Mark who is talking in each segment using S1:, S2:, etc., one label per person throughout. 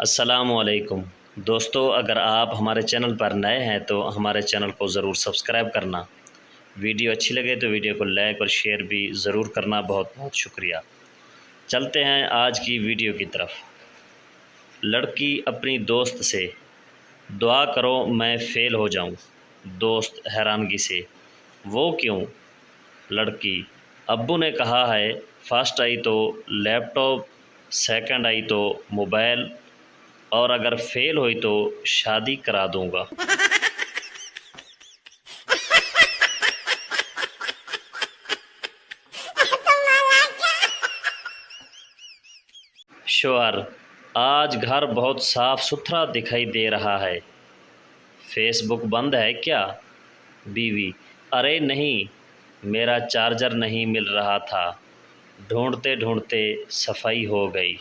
S1: السلام علیکم دوستو، اگر آپ ہمارے چینل پر نئے ہیں تو ہمارے چینل کو ضرور سبسکرائب کرنا، ویڈیو اچھی لگے تو ویڈیو کو لائک اور شیئر بھی ضرور کرنا۔ بہت بہت شکریہ۔ چلتے ہیں آج کی ویڈیو کی طرف۔ لڑکی اپنی دوست سے: دعا کرو میں فیل ہو جاؤں۔ دوست حیرانگی سے: وہ کیوں؟ لڑکی: ابو نے کہا ہے فرسٹ آئی تو لیپ ٹاپ، سیکنڈ آئی تو موبائل، اور اگر فیل ہوئی تو شادی کرا دوں گا۔ شوہر: آج گھر بہت صاف ستھرا دکھائی دے رہا ہے، فیس بک بند ہے کیا؟ بیوی: ارے نہیں، میرا چارجر نہیں مل رہا تھا، ڈھونڈتے ڈھونڈتے صفائی ہو گئی۔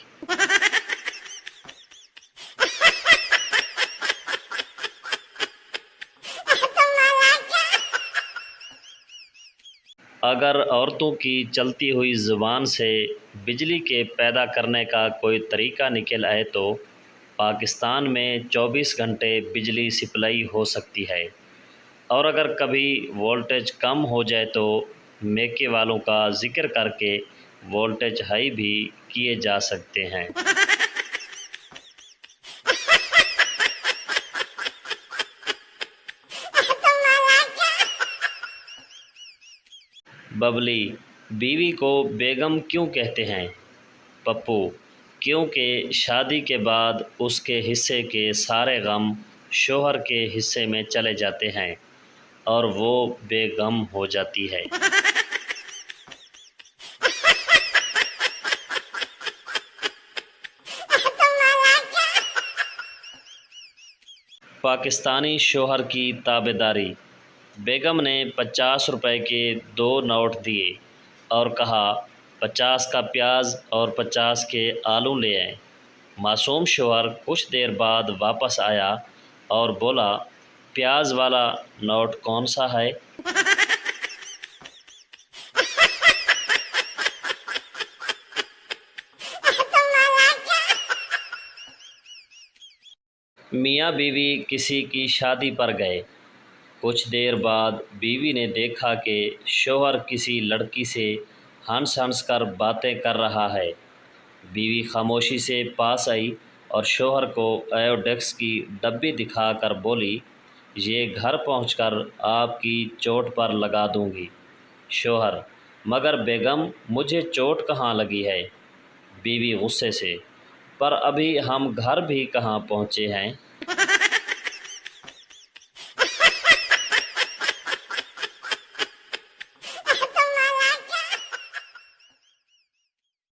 S1: اگر عورتوں کی چلتی ہوئی زبان سے بجلی کے پیدا کرنے کا کوئی طریقہ نکل آئے تو پاکستان میں 24 گھنٹے بجلی سپلائی ہو سکتی ہے، اور اگر کبھی وولٹیج کم ہو جائے تو میکے والوں کا ذکر کر کے وولٹیج ہائی بھی کیے جا سکتے ہیں۔ ببلی: بیوی کو بیگم کیوں کہتے ہیں؟ پپو: کیونکہ شادی کے بعد اس کے حصے کے سارے غم شوہر کے حصے میں چلے جاتے ہیں اور وہ بے غم ہو جاتی ہے۔ پاکستانی شوہر کی تابع داری: بیگم نے 50 روپے کے 2 نوٹ دیے اور کہا 50 کا پیاز اور 50 کے آلو لے آئیں۔ معصوم شوہر کچھ دیر بعد واپس آیا اور بولا پیاز والا نوٹ کون سا ہے؟ میاں بیوی کسی کی شادی پر گئے۔ کچھ دیر بعد بیوی نے دیکھا کہ شوہر کسی لڑکی سے ہنس ہنس کر باتیں کر رہا ہے۔ بیوی خاموشی سے پاس آئی اور شوہر کو آیوڈیکس کی ڈبی دکھا کر بولی یہ گھر پہنچ کر آپ کی چوٹ پر لگا دوں گی۔ شوہر: مگر بیگم مجھے چوٹ کہاں لگی ہے؟ بیوی غصے سے: پر ابھی ہم گھر بھی کہاں پہنچے ہیں۔